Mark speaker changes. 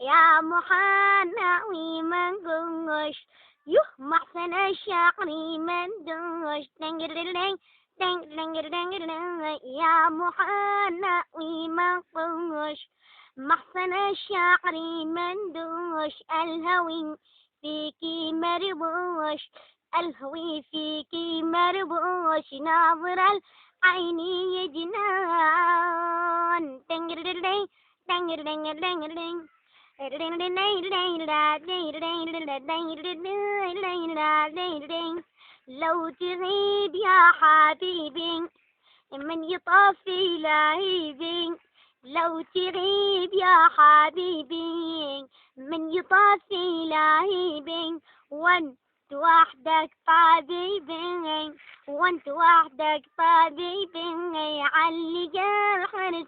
Speaker 1: يا محنى من قوش يوه محسن الشعر من دوش يا محنى من قوش محسن الشعر من دوش الهوي فيكي مربوش الهوي فيكي مربوش ناظر العين يجنان لو تغيب يا حبيبي من يطفي لهيبي لو تغيب يا حبيبي من يطفي لهيبي وانت وحدك طبيبي وانت وحدك طبيبي علق الحرس